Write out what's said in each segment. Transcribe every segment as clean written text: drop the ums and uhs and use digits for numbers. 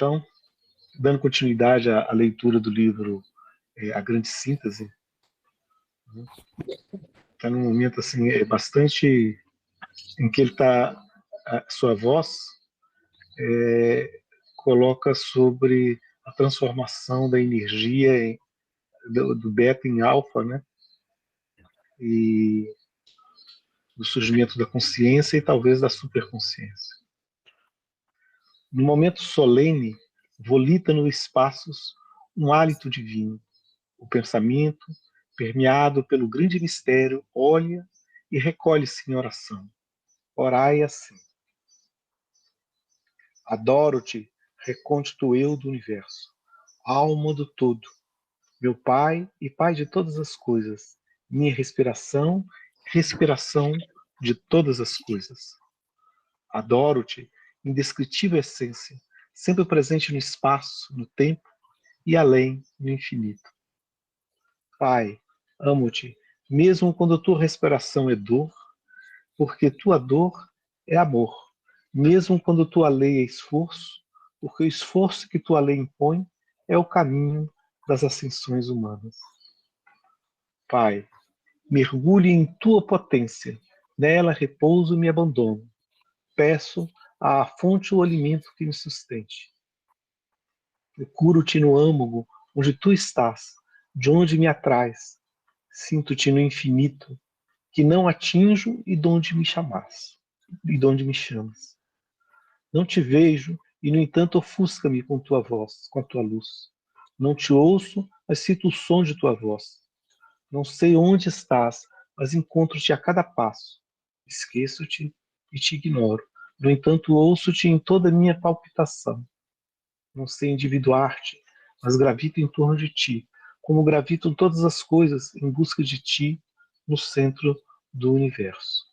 Então, dando continuidade à leitura do livro A Grande Síntese, está num momento assim, bastante em que ele está, sua voz coloca sobre a transformação da energia do beta em alfa, né? E do surgimento da consciência e talvez da superconsciência. No momento solene, volita nos espaços um hálito divino. O pensamento, permeado pelo grande mistério, olha e recolhe-se em oração. Orai assim. Adoro-te, recôndito eu do universo, alma do todo, meu Pai e Pai de todas as coisas, minha respiração, respiração de todas as coisas. Adoro-te, indescritível essência, sempre presente no espaço, no tempo e além no infinito. Pai, amo-te, mesmo quando tua respiração é dor, porque tua dor é amor, mesmo quando tua lei é esforço, porque o esforço que tua lei impõe é o caminho das ascensões humanas. Pai, mergulhe em tua potência, nela repouso e me abandono. Peço à fonte o alimento que me sustente. Procuro-te no âmago, onde tu estás, de onde me atrais. Sinto-te no infinito, que não atinjo e de onde me chamas. E de onde me chamas. Não te vejo, e no entanto ofusca-me com tua voz, com a tua luz. Não te ouço, mas sinto o som de tua voz. Não sei onde estás, mas encontro-te a cada passo. Esqueço-te e te ignoro. No entanto, ouço-te em toda a minha palpitação. Não sei individuar-te, mas gravito em torno de ti, como gravitam todas as coisas em busca de ti no centro do universo.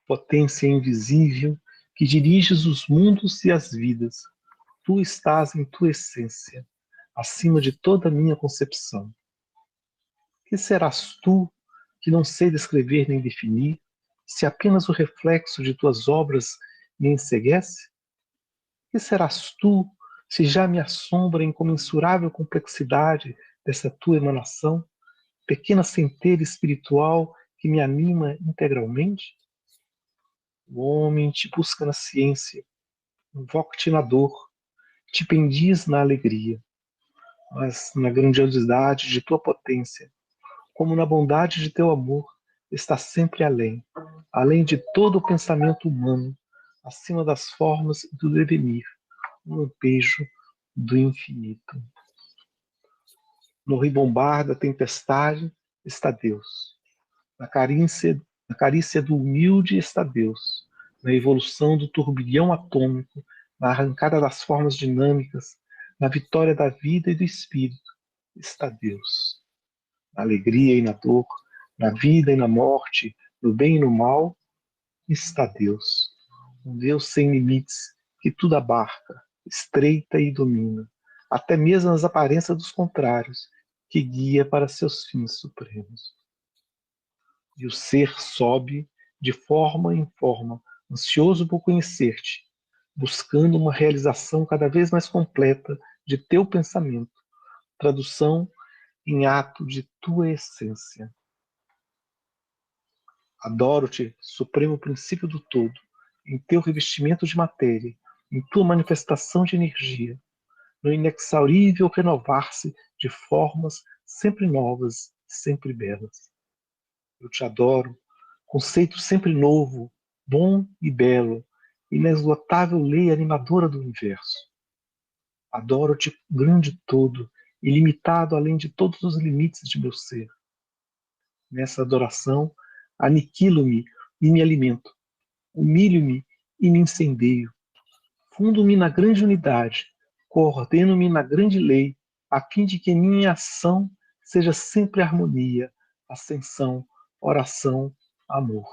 Potência invisível que diriges os mundos e as vidas, tu estás em tua essência, acima de toda a minha concepção. Que serás tu, que não sei descrever nem definir, se apenas o reflexo de tuas obras me enceguece? Que serás tu, se já me assombra a incomensurável complexidade dessa tua emanação, pequena centelha espiritual que me anima integralmente? O homem te busca na ciência, invoca-te na dor, te pendiz na alegria, mas na grandiosidade de tua potência, como na bondade de teu amor, está sempre além, além de todo o pensamento humano, acima das formas do devenir, um lampejo do infinito. No ribombar da tempestade está Deus. Na carícia do humilde está Deus. Na evolução do turbilhão atômico, na arrancada das formas dinâmicas, na vitória da vida e do espírito está Deus. Na alegria e na dor, na vida e na morte, no bem e no mal, está Deus. Um Deus sem limites, que tudo abarca, estreita e domina, até mesmo as aparências dos contrários, que guia para seus fins supremos. E o ser sobe de forma em forma, ansioso por conhecer-te, buscando uma realização cada vez mais completa de teu pensamento, tradução em ato de tua essência. Adoro-te, supremo princípio do todo, em teu revestimento de matéria, em tua manifestação de energia, no inexaurível renovar-se de formas sempre novas, sempre belas. Eu te adoro, conceito sempre novo, bom e belo, inesgotável lei animadora do universo. Adoro-te grande todo, ilimitado além de todos os limites de meu ser. Nessa adoração, aniquilo-me e me alimento, humilho-me e me incendeio, fundo-me na grande unidade, coordeno-me na grande lei, a fim de que minha ação seja sempre harmonia, ascensão, oração, amor.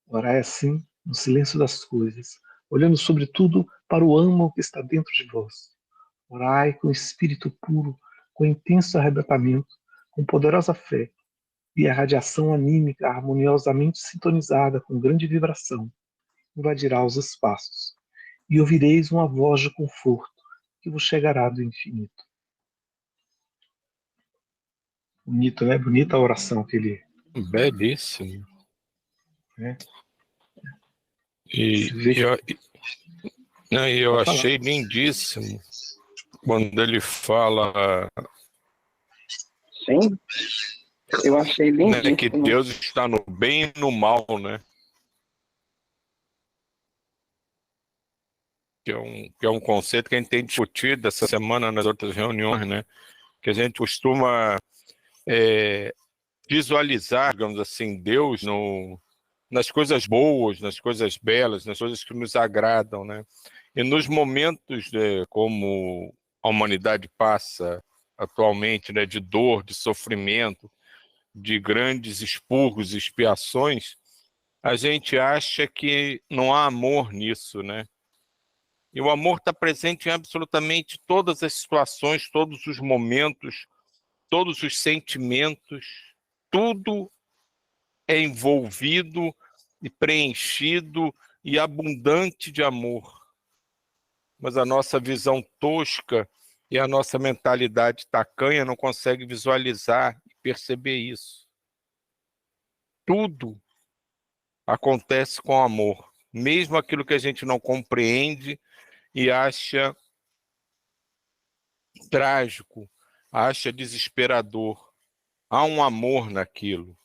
Orai assim, no silêncio das coisas, olhando sobretudo para o âmago que está dentro de vós. Orai com espírito puro, com intenso arrebatamento, com poderosa fé, e a radiação anímica harmoniosamente sintonizada com grande vibração, invadirá os espaços, e ouvireis uma voz de conforto que vos chegará do infinito. Bonito, né? Bonita a oração que ele... Belíssimo. Né? E eu achei lindíssimo quando ele fala... Sim, eu achei lindíssimo. Né, que Deus está no bem e no mal, né? Que é um conceito que a gente tem discutido essa semana nas outras reuniões, né? Que a gente costuma visualizar, digamos assim, Deus nas coisas boas, nas coisas belas, nas coisas que nos agradam, né? E nos momentos como a humanidade passa atualmente, né, de dor, de sofrimento, de grandes expurgos e expiações, a gente acha que não há amor nisso, né? E o amor está presente em absolutamente todas as situações, todos os momentos, todos os sentimentos, tudo é envolvido e preenchido e abundante de amor. Mas a nossa visão tosca e a nossa mentalidade tacanha não consegue visualizar e perceber isso. Tudo acontece com amor, mesmo aquilo que a gente não compreende e acha trágico, acha desesperador. Há um amor naquilo,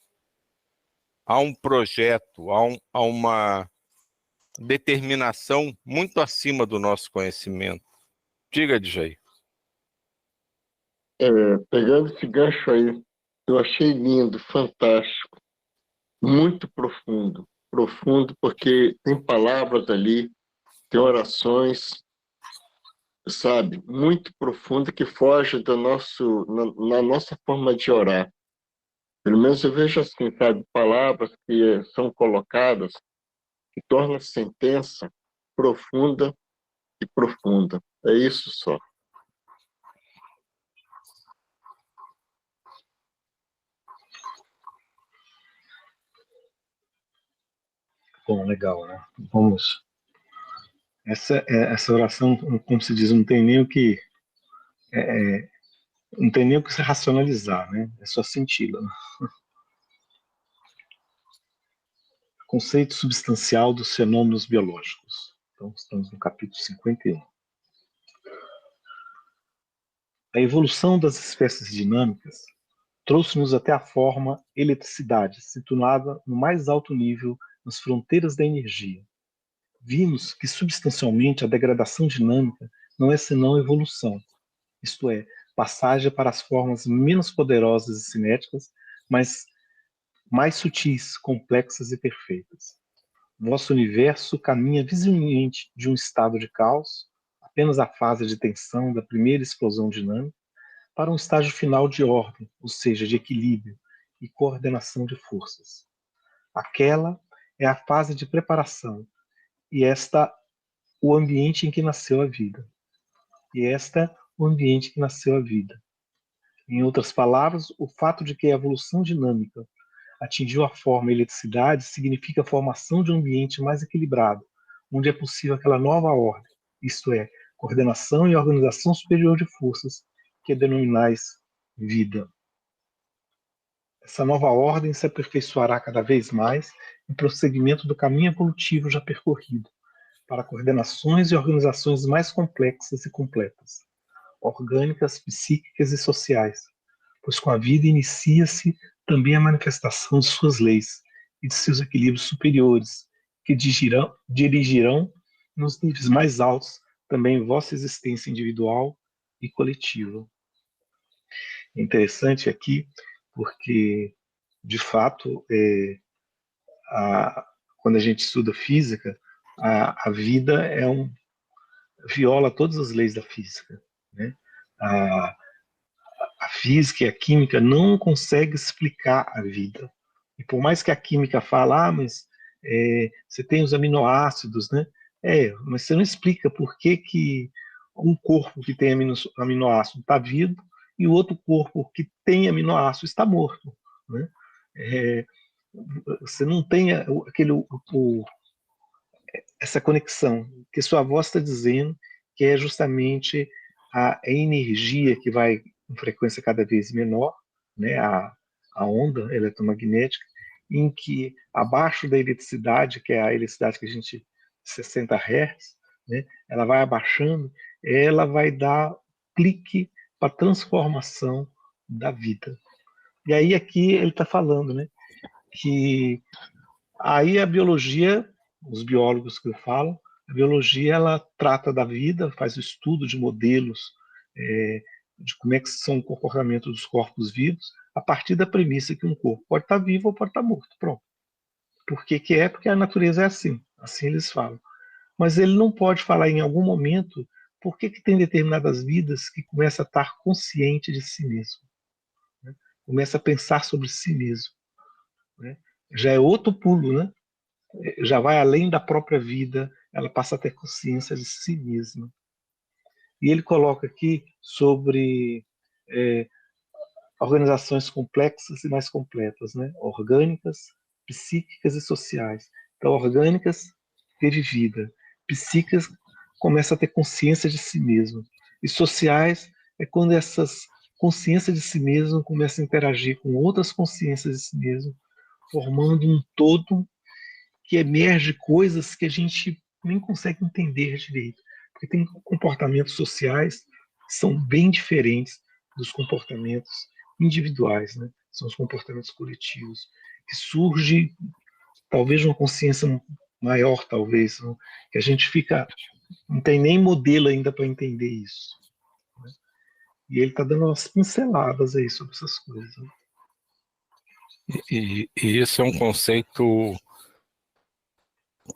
há um projeto, há uma determinação muito acima do nosso conhecimento. Diga, DJ. Pegando esse gancho aí, eu achei lindo, fantástico, muito profundo. Profundo porque tem palavras ali, tem orações, sabe, muito profunda que foge na nossa forma de orar. Pelo menos eu vejo assim, sabe, palavras que são colocadas que tornam a sentença profunda e profunda. É isso só. Bom, legal, né? Vamos. Essa oração, como se diz, não tem nem o que não tem nem o que se racionalizar, né? É só senti-la. Né? Conceito substancial dos fenômenos biológicos. Então, estamos no capítulo 51. A evolução das espécies dinâmicas trouxe-nos até a forma eletricidade, situada no mais alto nível nas fronteiras da energia. Vimos que substancialmente a degradação dinâmica não é senão evolução, isto é, passagem para as formas menos poderosas e cinéticas, mas mais sutis, complexas e perfeitas. Nosso universo caminha visivelmente de um estado de caos, apenas a fase de tensão da primeira explosão dinâmica, para um estágio final de ordem, ou seja, de equilíbrio e coordenação de forças. Aquela é a fase de preparação, e esta o ambiente em que nasceu a vida. O ambiente que nasceu a vida. Em outras palavras, o fato de que a evolução dinâmica atingiu a forma eletricidade significa a formação de um ambiente mais equilibrado, onde é possível aquela nova ordem, isto é, coordenação e organização superior de forças, que denominais vida. Essa nova ordem se aperfeiçoará cada vez mais em prosseguimento do caminho evolutivo já percorrido, para coordenações e organizações mais complexas e completas, orgânicas, psíquicas e sociais, pois com a vida inicia-se também a manifestação de suas leis e de seus equilíbrios superiores, que dirigirão nos níveis mais altos também vossa existência individual e coletiva. É interessante aqui, porque, de fato, quando a gente estuda física, a vida viola todas as leis da física. Né? A, a física e a química não conseguem explicar a vida. E por mais que a química fale, mas você tem os aminoácidos, né? Mas você não explica por que um corpo que tem aminoácido está vivo e o outro corpo que tem aminoácido está morto. Né? Você não tem essa conexão, que sua voz está dizendo que é justamente a energia que vai em frequência cada vez menor, né, a onda eletromagnética, em que abaixo da eletricidade, que é a eletricidade que a gente 60 Hz, né, ela vai abaixando, ela vai dar clique para a transformação da vida. E aí aqui ele está falando, né, que aí a biologia, os biólogos que falam, a biologia ela trata da vida, faz o estudo de modelos, de como é que são o comportamento dos corpos vivos, a partir da premissa que um corpo pode estar vivo ou pode estar morto. Pronto. Por que que é? Porque a natureza é assim. Assim eles falam. Mas ele não pode falar em algum momento por que que tem determinadas vidas que começa a estar consciente de si mesmo, né? Começa a pensar sobre si mesmo, né? Já é outro pulo, né? Já vai além da própria vida, ela passa a ter consciência de si mesma. E ele coloca aqui sobre organizações complexas e mais completas, né? Orgânicas, psíquicas e sociais. Então, orgânicas, teve vida. Psíquicas, começa a ter consciência de si mesmo. E sociais é quando essas consciências de si mesmo começam a interagir com outras consciências de si mesmo, formando um todo que emerge coisas que a gente nem consegue entender direito. Porque tem comportamentos sociais que são bem diferentes dos comportamentos individuais, né? São os comportamentos coletivos, que surge talvez uma consciência maior, talvez, né? Que a gente fica, não tem nem modelo ainda para entender isso, né? E ele está dando umas pinceladas aí sobre essas coisas, né? E isso é um conceito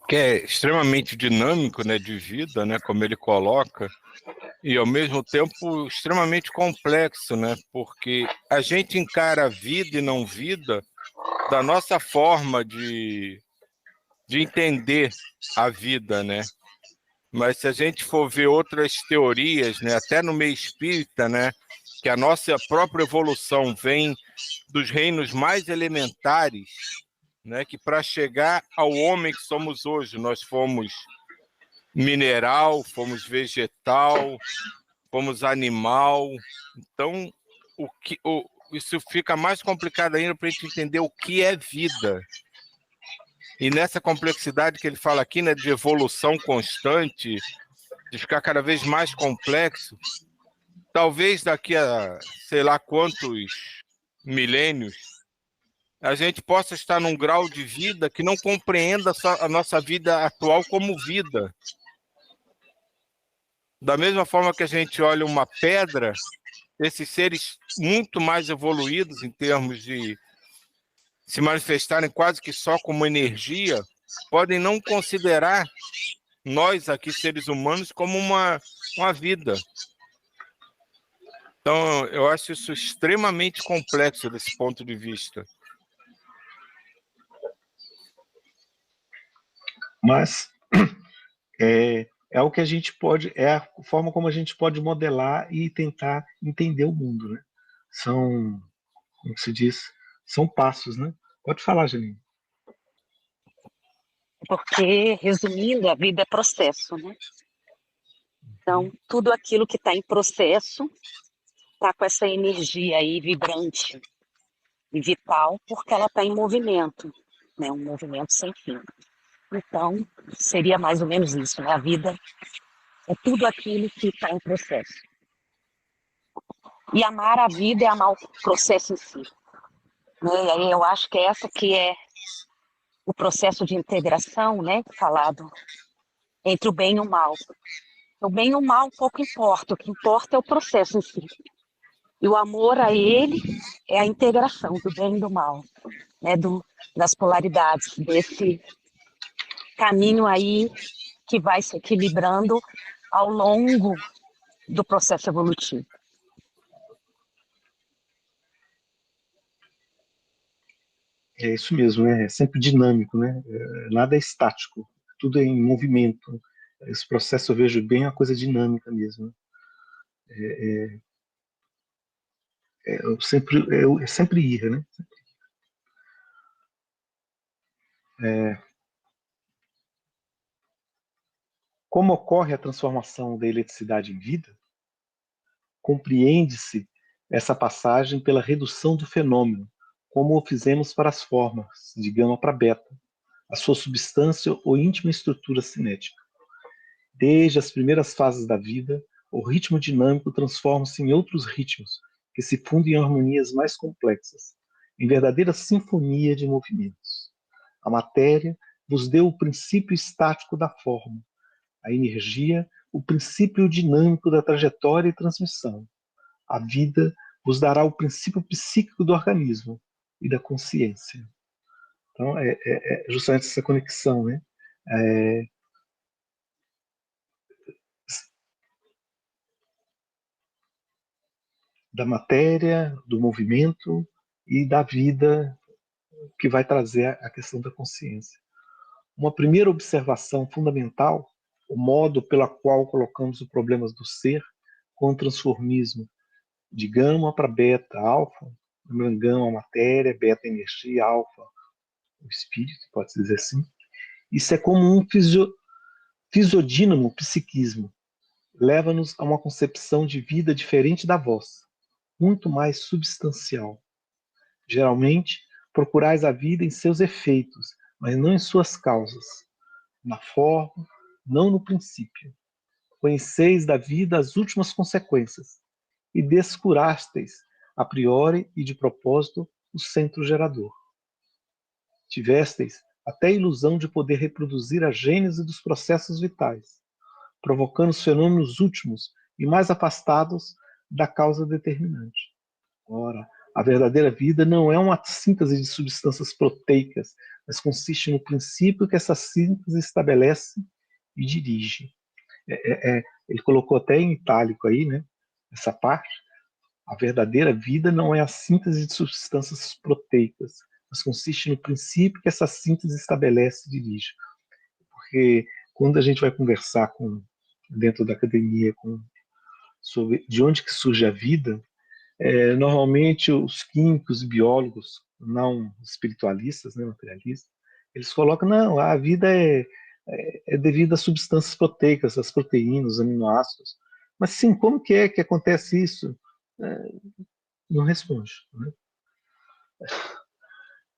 que é extremamente dinâmico, né, de vida, né, como ele coloca, e ao mesmo tempo extremamente complexo, né, porque a gente encara vida e não vida da nossa forma de entender a vida, né? Mas se a gente for ver outras teorias, né, até no meio espírita, né, que a nossa própria evolução vem dos reinos mais elementares, né, que para chegar ao homem que somos hoje, nós fomos mineral, fomos vegetal, fomos animal. Então, isso fica mais complicado ainda para a gente entender o que é vida. E nessa complexidade que ele fala aqui, né, de evolução constante, de ficar cada vez mais complexo, talvez daqui a sei lá quantos milênios, a gente possa estar num grau de vida que não compreenda a nossa vida atual como vida. Da mesma forma que a gente olha uma pedra, esses seres muito mais evoluídos em termos de se manifestarem quase que só como energia, podem não considerar nós aqui, seres humanos, como uma vida. Então, eu acho isso extremamente complexo desse ponto de vista. Mas é o que a gente pode, é a forma como a gente pode modelar e tentar entender o mundo, né? São, como se diz, são passos, né? Pode falar, Janine. Porque, resumindo, a vida é processo, né? Então, tudo aquilo que está em processo está com essa energia aí vibrante e vital, porque ela está em movimento, né? Um movimento sem fim. Então, seria mais ou menos isso, né? A vida é tudo aquilo que está em processo. E amar a vida é amar o processo em si, né? E aí eu acho que essa que é o processo de integração, né? Falado entre o bem e o mal. O bem e o mal pouco importa, o que importa é o processo em si. E o amor a ele é a integração do bem e do mal, né? Das polaridades, desse caminho aí que vai se equilibrando ao longo do processo evolutivo. É isso mesmo, né? É sempre dinâmico, né? Nada é estático, tudo é em movimento. Esse processo eu vejo bem uma coisa dinâmica mesmo, né? Eu sempre ir, né? Como ocorre a transformação da eletricidade em vida? Compreende-se essa passagem pela redução do fenômeno, como o fizemos para as formas, de gama para beta, a sua substância ou íntima estrutura cinética. Desde as primeiras fases da vida, o ritmo dinâmico transforma-se em outros ritmos, que se fundem em harmonias mais complexas, em verdadeira sinfonia de movimentos. A matéria vos deu o princípio estático da forma, a energia, o princípio dinâmico da trajetória e transmissão. A vida vos dará o princípio psíquico do organismo e da consciência. Então, é justamente essa conexão, né? Da matéria, do movimento e da vida, que vai trazer a questão da consciência. Uma primeira observação fundamental, o modo pela qual colocamos os problemas do ser com o transformismo de gama para beta, alfa, gama matéria, beta energia, alfa o espírito, pode-se dizer assim. Isso é como um fisiodínamo psiquismo. Leva-nos a uma concepção de vida diferente da vossa, muito mais substancial. Geralmente, procurais a vida em seus efeitos, mas não em suas causas. Na forma, não no princípio. Conheceis da vida as últimas consequências e descurasteis, a priori e de propósito, o centro gerador. Tivesteis até a ilusão de poder reproduzir a gênese dos processos vitais, provocando os fenômenos últimos e mais afastados da causa determinante. Ora, a verdadeira vida não é uma síntese de substâncias proteicas, mas consiste no princípio que essa síntese estabelece e dirige. Ele colocou até em itálico aí, né, essa parte. A verdadeira vida não é a síntese de substâncias proteicas, mas consiste no princípio que essa síntese estabelece e dirige. Porque quando a gente vai conversar dentro da academia sobre de onde que surge a vida, normalmente os químicos e biólogos, não espiritualistas, né, materialistas, eles colocam, não, a vida é devido às substâncias proteicas, às proteínas, os aminoácidos. Mas sim, como que acontece isso? Não responde. Né?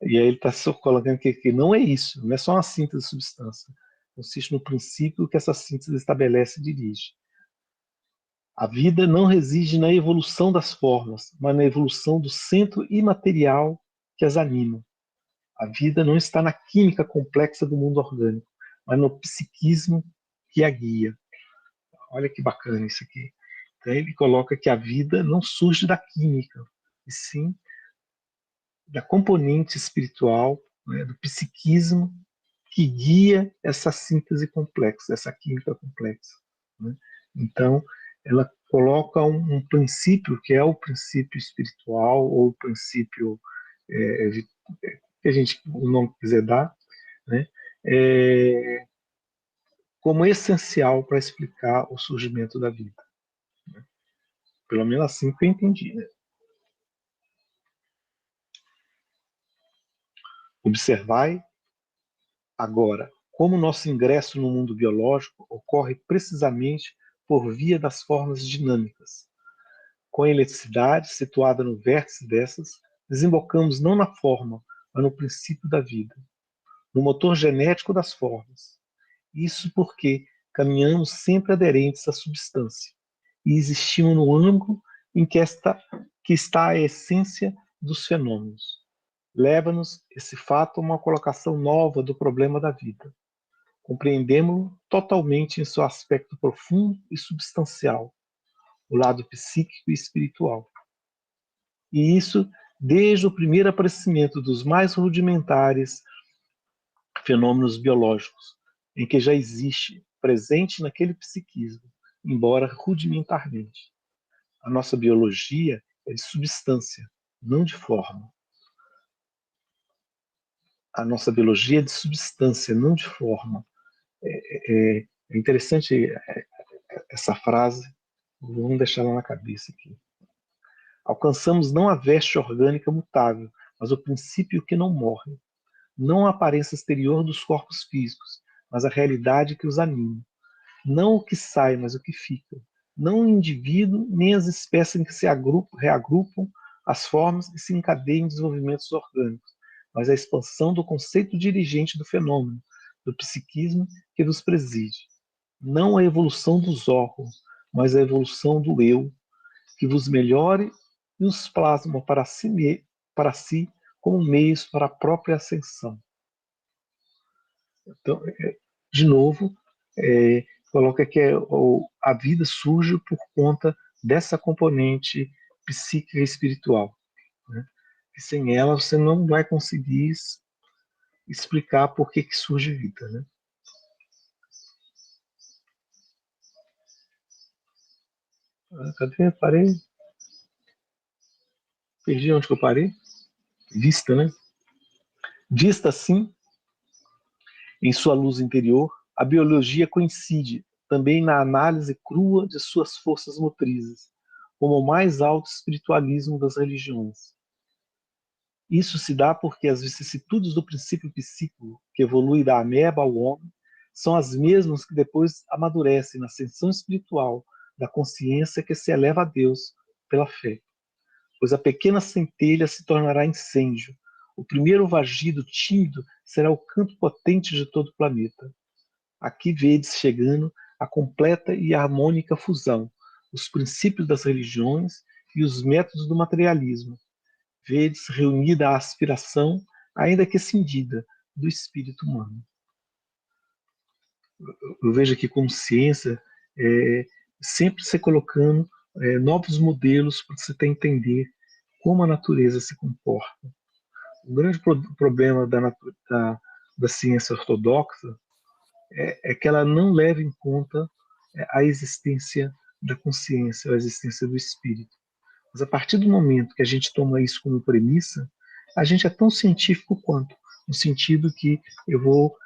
E aí ele está colocando que não é isso, não é só uma síntese de substância. Consiste no princípio que essa síntese estabelece e dirige. A vida não reside na evolução das formas, mas na evolução do centro imaterial que as anima. A vida não está na química complexa do mundo orgânico, mas no psiquismo que a guia. Olha que bacana isso aqui. Então ele coloca que a vida não surge da química, e sim da componente espiritual, né, do psiquismo que guia essa síntese complexa, essa química complexa. Né? Então, ela coloca um princípio que é o princípio espiritual ou o princípio que a gente não quiser dar, né? Como essencial para explicar o surgimento da vida. Né? Pelo menos assim que eu entendi. Né? Observai agora como nosso ingresso no mundo biológico ocorre precisamente por via das formas dinâmicas. Com a eletricidade situada no vértice dessas, desembocamos não na forma, mas no princípio da vida, no motor genético das formas. Isso porque caminhamos sempre aderentes à substância e existimos no ângulo em que está a essência dos fenômenos. Leva-nos esse fato a uma colocação nova do problema da vida. Compreendemos-lo totalmente em seu aspecto profundo e substancial, o lado psíquico e espiritual. E isso desde o primeiro aparecimento dos mais rudimentares fenômenos biológicos, em que já existe presente naquele psiquismo, embora rudimentarmente. A nossa biologia é de substância, não de forma. A nossa biologia é de substância, não de forma. É interessante essa frase, vamos deixar ela na cabeça aqui. Alcançamos não a veste orgânica mutável, mas o princípio que não morre. Não a aparência exterior dos corpos físicos, mas a realidade que os anima. não o que sai, mas o que fica, não o indivíduo, nem as espécies em que se reagrupam as formas e se encadeiam desenvolvimentos orgânicos, mas a expansão do conceito dirigente do fenômeno, do psiquismo que vos preside. Não a evolução dos órgãos, mas a evolução do eu, que vos melhore e os plasma para si como meios para a própria ascensão. Então, de novo, coloca que a vida surge por conta dessa componente psíquica e espiritual, né? E sem ela você não vai conseguir explicar por que surge vida, né? Cadê? Parei? Perdi onde que eu parei? Vista, né? Vista assim, em sua luz interior, a biologia coincide também na análise crua de suas forças motrizes, como o mais alto espiritualismo das religiões. Isso se dá porque as vicissitudes do princípio psíquico, que evolui da ameba ao homem, são as mesmas que depois amadurecem na ascensão espiritual da consciência que se eleva a Deus pela fé. Pois a pequena centelha se tornará incêndio. O primeiro vagido tímido será o canto potente de todo o planeta. Aqui vedes chegando a completa e harmônica fusão, os princípios das religiões e os métodos do materialismo. Vedes reunida a aspiração, ainda que cindida, do espírito humano. Eu vejo aqui como ciência sempre se colocando novos modelos para você entender como a natureza se comporta. O grande problema da ciência ortodoxa é que ela não leva em conta a existência da consciência, a existência do espírito. Mas a partir do momento que a gente toma isso como premissa, a gente é tão científico quanto, no sentido que eu vou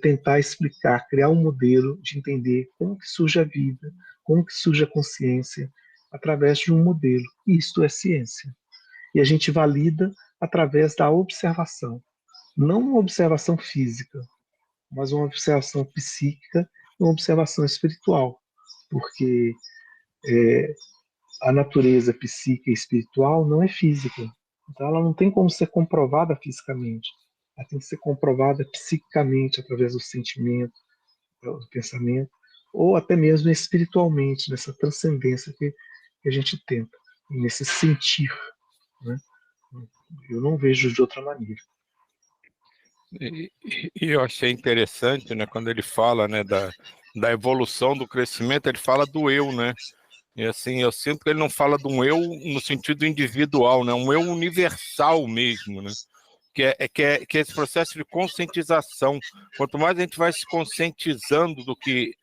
tentar explicar, criar um modelo de entender como que surge a vida, como que surge a consciência, através de um modelo. E isto é ciência. E a gente valida através da observação. Não uma observação física, mas uma observação psíquica e uma observação espiritual. Porque a natureza psíquica e espiritual não é física. Então ela não tem como ser comprovada fisicamente. Ela tem que ser comprovada psiquicamente, através do sentimento, do pensamento, ou até mesmo espiritualmente, nessa transcendência que a gente tenta, nesse sentir, né? Eu não vejo de outra maneira. E eu achei interessante, né, quando ele fala, né, da evolução, do crescimento, ele fala do eu, né? E assim, eu sinto que ele não fala de um eu no sentido individual, né? Um eu universal mesmo, né? Que é esse processo de conscientização. Quanto mais a gente vai se conscientizando do que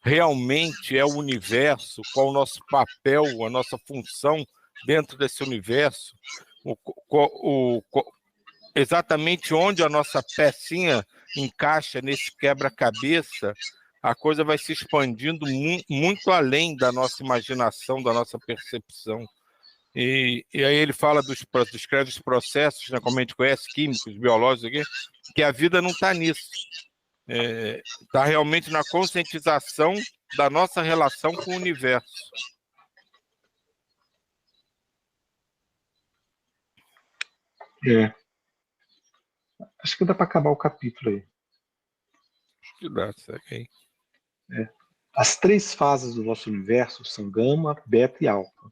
realmente é o universo, qual o nosso papel, a nossa função dentro desse universo, exatamente onde a nossa pecinha encaixa nesse quebra-cabeça, a coisa vai se expandindo muito além da nossa imaginação, da nossa percepção. E aí ele fala descreve os processos, né, como a gente conhece, químicos, biológicos, aqui, que a vida não está nisso. Está realmente na conscientização da nossa relação com o universo. Acho que dá para acabar o capítulo aí. Acho que dá, segue aí. As 3 fases do nosso universo são gama, beta e alfa.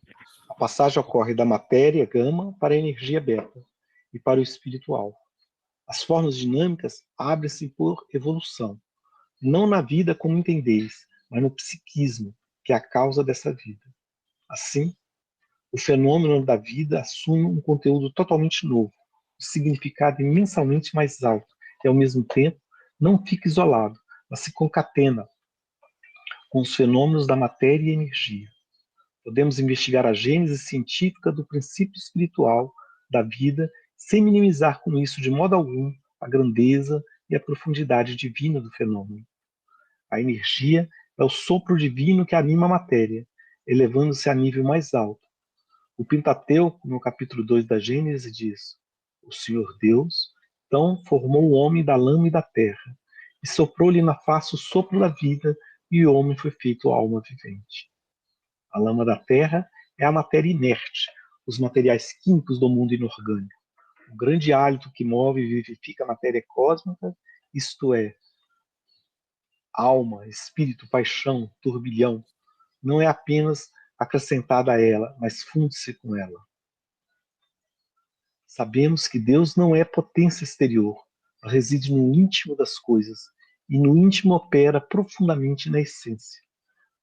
A passagem ocorre da matéria gama para a energia beta e para o espírito alfa. As formas dinâmicas abrem-se por evolução, não na vida como entendeis, mas no psiquismo, que é a causa dessa vida. Assim, o fenômeno da vida assume um conteúdo totalmente novo, um significado imensamente mais alto, e ao mesmo tempo não fica isolado, mas se concatena com os fenômenos da matéria e energia. Podemos investigar a gênese científica do princípio espiritual da vida sem minimizar com isso de modo algum a grandeza e a profundidade divina do fenômeno. A energia é o sopro divino que anima a matéria, elevando-se a nível mais alto. O Pentateuco, no capítulo 2 da Gênese, diz: o Senhor Deus, então, formou o homem da lama e da terra, e soprou-lhe na face o sopro da vida, e o homem foi feito alma vivente. A lama da terra é a matéria inerte, os materiais químicos do mundo inorgânico. O grande hálito que move e vivifica a matéria cósmica, isto é, alma, espírito, paixão, turbilhão, não é apenas acrescentada a ela, mas funde-se com ela. Sabemos que Deus não é potência exterior, mas reside no íntimo das coisas, e no íntimo opera profundamente na essência.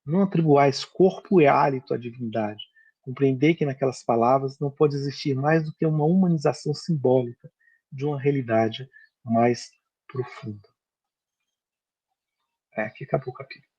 Não atribuais corpo e hálito à divindade. Compreendei que naquelas palavras não pode existir mais do que uma humanização simbólica de uma realidade mais profunda. Aqui acabou o capítulo.